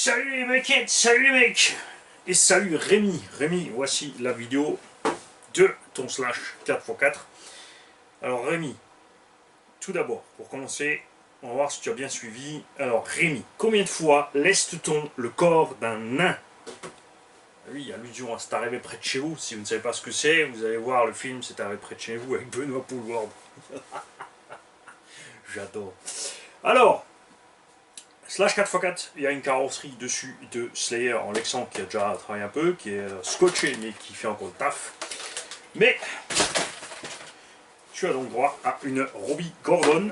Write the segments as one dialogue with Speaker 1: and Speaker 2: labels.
Speaker 1: Salut les mequettes, salut les mecs. Et salut Rémi. Rémi, voici la vidéo de ton slash 4x4. Alors Rémi, tout d'abord, pour commencer, on va voir si tu as bien suivi. Alors Rémi, combien de fois laisse-t-on le corps d'un nain? Oui, allusion à C'est arrivé près de chez vous. Si vous ne savez pas ce que c'est, vous allez voir le film C'est arrivé près de chez vous avec Benoît Poulvord. J'adore. Alors, Slash 4x4, il y a une carrosserie dessus de Slayer en Lexan qui a déjà travaillé un peu, qui est scotché mais qui fait encore le taf. Mais tu as donc droit à une Robbie Gordon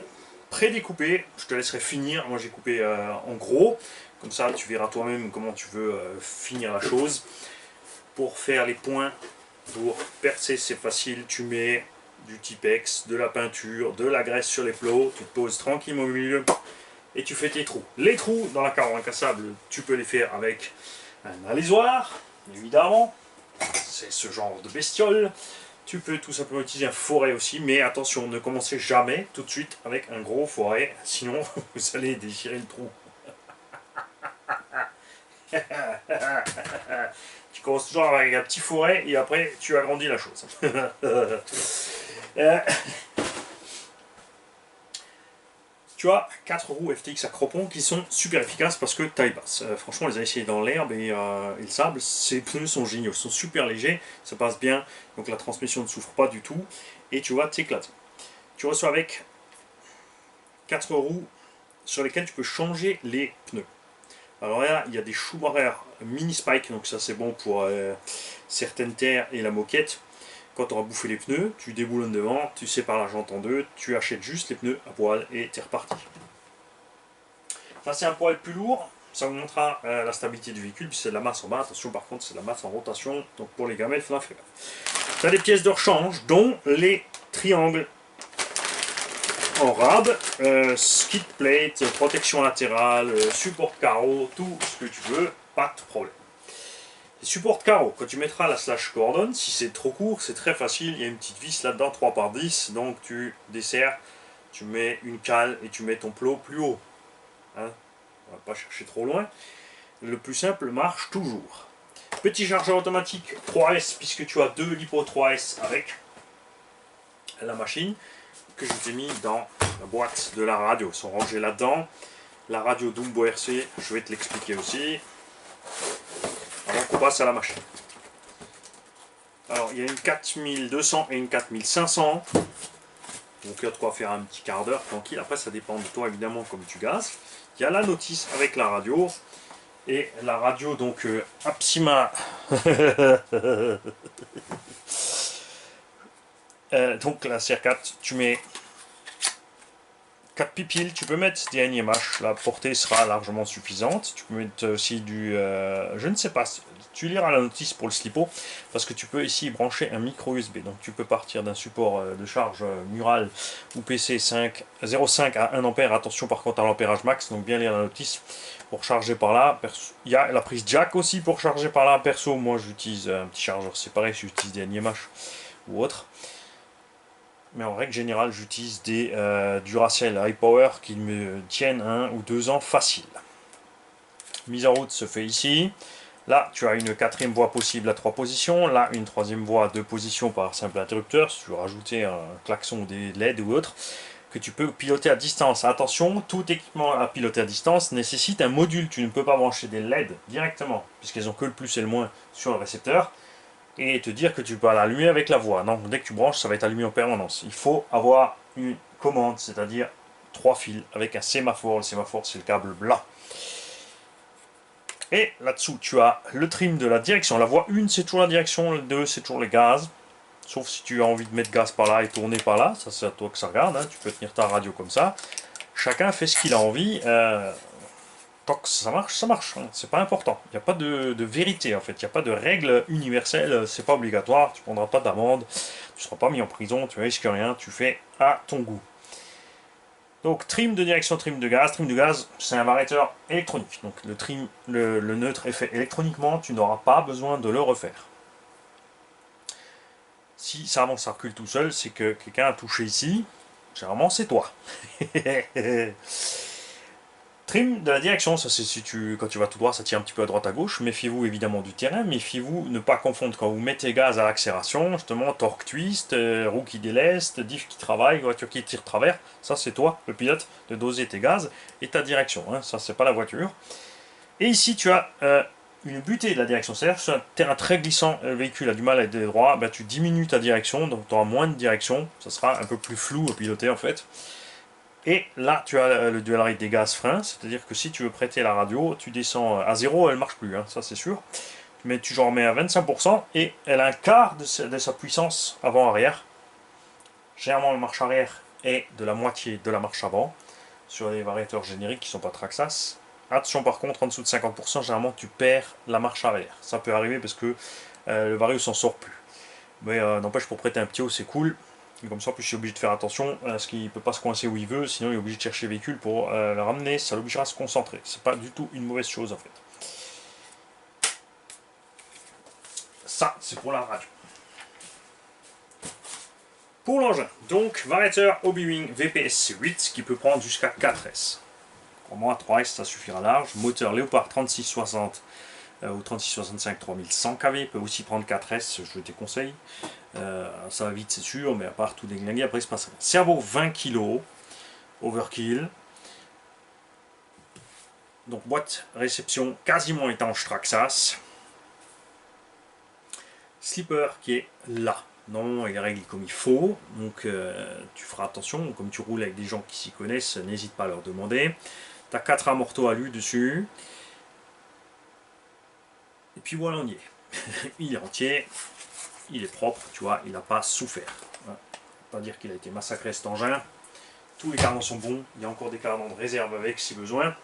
Speaker 1: prédécoupée. Je te laisserai finir. Moi j'ai coupé en gros. Comme ça tu verras toi-même comment tu veux finir la chose. Pour faire les points, pour percer c'est facile. Tu mets du Tipex, de la peinture, de la graisse sur les plots. Tu te poses tranquillement au milieu. Et tu fais tes trous. Les trous dans la carreau incassable, tu peux les faire avec un alésoir, évidemment. C'est ce genre de bestiole. Tu peux tout simplement utiliser un foret aussi, mais attention, ne commencez jamais tout de suite avec un gros foret, sinon vous allez déchirer le trou. Tu commences toujours avec un petit foret et après tu agrandis la chose. Tu as 4 roues FTX Acropon qui sont super efficaces parce que taille basse. Franchement, on les a essayés dans l'herbe et le sable. Ces pneus sont géniaux, ils sont super légers, ça passe bien, donc la transmission ne souffre pas du tout et tu vas t'éclater. Tu reçois avec 4 roues sur lesquelles tu peux changer les pneus. Alors là, il y a des Schumacher mini spike, donc ça c'est bon pour certaines terres et la moquette. Quand tu auras bouffé les pneus, tu déboulonnes devant, tu sépares la jante en deux, tu achètes juste les pneus à poil et tu es reparti. Ça c'est un poil plus lourd, ça vous montrera la stabilité du véhicule, puis c'est de la masse en bas, attention par contre c'est de la masse en rotation, donc pour les gamelles, il faudra faire gaffe. Tu as des pièces de rechange, dont les triangles en rab, skid plate, protection latérale, support carreau, tout ce que tu veux, pas de problème. Les supports carreaux, quand tu mettras la slash Gordon, si c'est trop court, c'est très facile, il y a une petite vis là-dedans, 3x10, donc tu desserres, tu mets une cale et tu mets ton plot plus haut. Hein, on va pas chercher trop loin. Le plus simple marche toujours. Petit chargeur automatique 3S, puisque tu as deux LiPo 3S avec la machine, que je t'ai mis dans la boîte de la radio. Ils sont rangés là-dedans. La radio Dumbo RC, je vais te l'expliquer aussi. Avant qu'on passe à la machine. Alors, il y a une 4200 et une 4500. Donc, il y a de quoi faire un petit quart d'heure tranquille. Après, ça dépend de toi, évidemment, comme tu gazes. Il y a la notice avec la radio. Et la radio, donc, Apsima. Donc, la CR4, tu mets 4 pipiles, tu peux mettre des NIMH, la portée sera largement suffisante. Tu peux mettre aussi du... je ne sais pas, tu liras la notice pour le slipo, parce que tu peux ici brancher un micro USB. Donc tu peux partir d'un support de charge mural ou PC 0,5 à 1 ampère. Attention par contre à l'ampérage max, donc bien lire la notice pour charger par là. Il y a la prise jack aussi pour charger par là. Perso, moi j'utilise un petit chargeur séparé, j'utilise des NIMH ou autre. Mais en règle générale, j'utilise des Duracell High Power qui me tiennent 1 ou 2 ans facile. Mise en route se fait ici. Là, tu as une 4e voie possible à 3 positions. Là, une 3e voie à 2 positions par simple interrupteur. Si tu veux rajouter un klaxon ou des LED ou autre, que tu peux piloter à distance. Attention, tout équipement à piloter à distance nécessite un module. Tu ne peux pas brancher des LED directement, puisqu'elles ont que le plus et le moins sur le récepteur. Et te dire que tu peux l'allumer avec la voix. Non, dès que tu branches, ça va être allumé en permanence. Il faut avoir une commande, c'est-à-dire 3 fils avec un sémaphore. Le sémaphore, c'est le câble blanc. Et là-dessous, tu as le trim de la direction. La voie 1, c'est toujours la direction. Le 2, c'est toujours les gaz. Sauf si tu as envie de mettre gaz par là et tourner par là. Ça, c'est à toi que ça regarde. Hein. Tu peux tenir ta radio comme ça. Chacun fait ce qu'il a envie. Tant que ça marche, hein. C'est pas important. Il n'y a pas de vérité en fait, il n'y a pas de règle universelle, c'est pas obligatoire, tu prendras pas d'amende, tu seras pas mis en prison, tu risques rien, tu fais à ton goût. Donc trim de direction, trim de gaz, c'est un variateur électronique. Donc le trim, le neutre est fait électroniquement, tu n'auras pas besoin de le refaire. Si ça avance, ça recule tout seul, c'est que quelqu'un a touché ici, généralement c'est toi. Trim de la direction, ça c'est si quand tu vas tout droit, ça tire un petit peu à droite à gauche. Méfiez-vous évidemment du terrain, méfiez-vous ne pas confondre quand vous mettez gaz à l'accélération, justement torque twist, roue qui déleste, diff qui travaille, voiture qui tire travers. Ça c'est toi, le pilote, de doser tes gaz et ta direction. Hein. Ça c'est pas la voiture. Et ici tu as une butée de la direction, c'est-à-dire sur un terrain très glissant, le véhicule a du mal à être droit, ben, tu diminues ta direction, donc tu auras moins de direction, ça sera un peu plus flou à piloter en fait. Et là, tu as le dual rate des gaz freins, c'est-à-dire que si tu veux prêter la radio, tu descends à 0, elle ne marche plus, hein, ça c'est sûr. Mais tu en remets à 25% et elle a un quart de sa puissance avant-arrière. Généralement, la marche arrière est de la moitié de la marche avant, sur les variateurs génériques qui ne sont pas Traxxas. Attention par contre, en dessous de 50%, généralement tu perds la marche arrière. Ça peut arriver parce que le vario s'en sort plus. Mais n'empêche, pour prêter un petit haut, c'est cool. Et comme ça, en plus, je suis obligé de faire attention à ce qu'il ne peut pas se coincer où il veut, sinon il est obligé de chercher le véhicule pour le ramener, ça l'obligera à se concentrer. C'est pas du tout une mauvaise chose en fait. Ça, c'est pour la radio. Pour l'engin, donc variateur Hobbywing VPS 8 qui peut prendre jusqu'à 4S. Pour moi, 3S ça suffira large. Moteur Léopard 3660 ou 3665 3100 kV, peut aussi prendre 4S, je te conseille. Ça va vite c'est sûr, mais à part tout déglinguer, après il se passe rien. Cerveau 20 kg, overkill. Donc boîte réception quasiment étanche Traxxas. Slipper qui est là. Non, il est réglé comme il faut, donc tu feras attention, comme tu roules avec des gens qui s'y connaissent, n'hésite pas à leur demander. Tu as 4 amortos à lui dessus. Et puis voilà, on y est. Il est entier, il est propre, tu vois, il n'a pas souffert. Voilà. Pas dire qu'il a été massacré cet engin. Tous les cardans sont bons, il y a encore des cardans de réserve avec si besoin.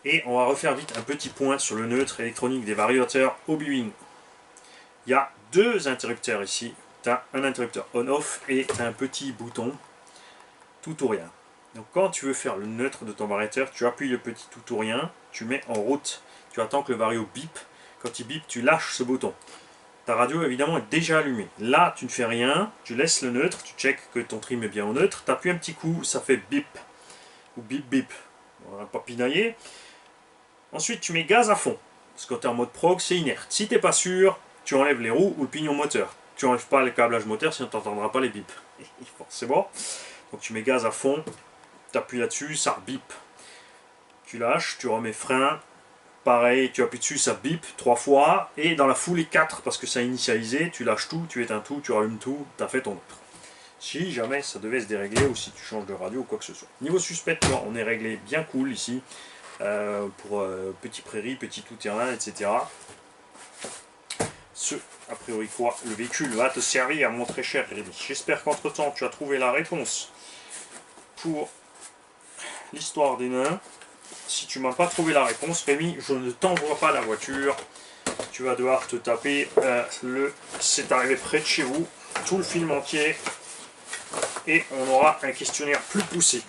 Speaker 1: Et on va refaire vite un petit point sur le neutre électronique des variateurs Hobbywing. Il y a 2 interrupteurs ici. Tu as un interrupteur on-off et tu as un petit bouton tout ou rien. Donc quand tu veux faire le neutre de ton variateur, tu appuies le petit tout ou rien, tu mets en route, tu attends que le vario bip. Quand il bip, tu lâches ce bouton. Ta radio évidemment est déjà allumée. Là, tu ne fais rien, tu laisses le neutre, tu checkes que ton trim est bien au neutre, tu appuies un petit coup, ça fait bip ou bip bip. On va pas pinailler. Ensuite, tu mets gaz à fond. Parce que quand tu es en mode prog, c'est inerte. Si tu n'es pas sûr, tu enlèves les roues ou le pignon moteur. Tu n'enlèves pas le câblage moteur, sinon tu n'entendras pas les bips. C'est bon. Donc tu mets gaz à fond, tu appuies là-dessus, ça bip. Tu lâches, tu remets frein. Pareil, tu appuies dessus, ça bip 3 fois. Et dans la foulée 4, parce que ça a initialisé, tu lâches tout, tu éteins tout, tu rallumes tout, tu as fait ton autre. Si jamais ça devait se dérégler ou si tu changes de radio ou quoi que ce soit. Niveau suspect, on est réglé bien cool ici. Pour petit prairie, petit tout-terrain, etc. A priori quoi, le véhicule va te servir, mon très cher Rémi. J'espère qu'entre temps tu as trouvé la réponse pour l'histoire des nains. Si tu m'as pas trouvé la réponse, Rémi, je ne t'envoie pas la voiture. Tu vas devoir te taper c'est arrivé près de chez vous, tout le film entier. Et on aura un questionnaire plus poussé.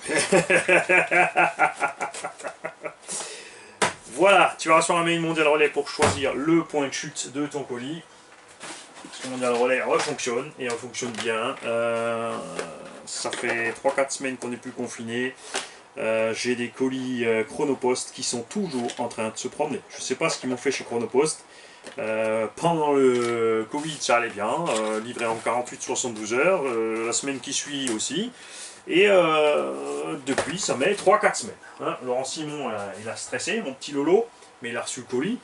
Speaker 1: Voilà, tu vas sur un mail mondial relais pour choisir le point de chute de ton colis. Le mondial relais refonctionne et refonctionne bien. Ça fait 3-4 semaines qu'on n'est plus confiné. J'ai des colis Chronopost qui sont toujours en train de se promener. Je ne sais pas ce qu'ils m'ont fait chez Chronopost. Pendant le Covid ça allait bien, livré en 48-72 heures, la semaine qui suit aussi. Et depuis, ça met 3-4 semaines. Hein. Laurent Simon, il a stressé, mon petit Lolo, mais il a reçu le colis.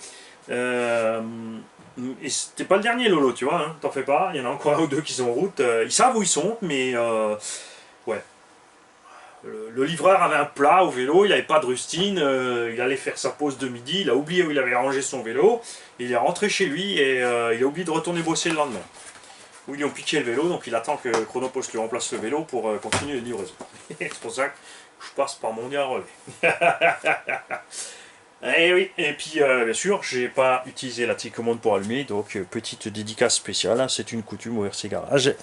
Speaker 1: Et c'était pas le dernier Lolo, tu vois, hein, t'en fais pas. Il y en a encore un ou deux qui sont en route. Ils savent où ils sont, mais ouais. Le livreur avait un plat au vélo, il n'avait pas de rustine, il allait faire sa pause de midi, il a oublié où il avait rangé son vélo, il est rentré chez lui et il a oublié de retourner bosser le lendemain. Où ils lui ont piqué le vélo, donc il attend que Chronopost lui remplace le vélo pour continuer la livraison. C'est pour ça que je passe par Mondial Relais. Et oui, et puis bien sûr, j'ai pas utilisé la télécommande pour allumer, donc petite dédicace spéciale, hein, c'est une coutume au RC Garage.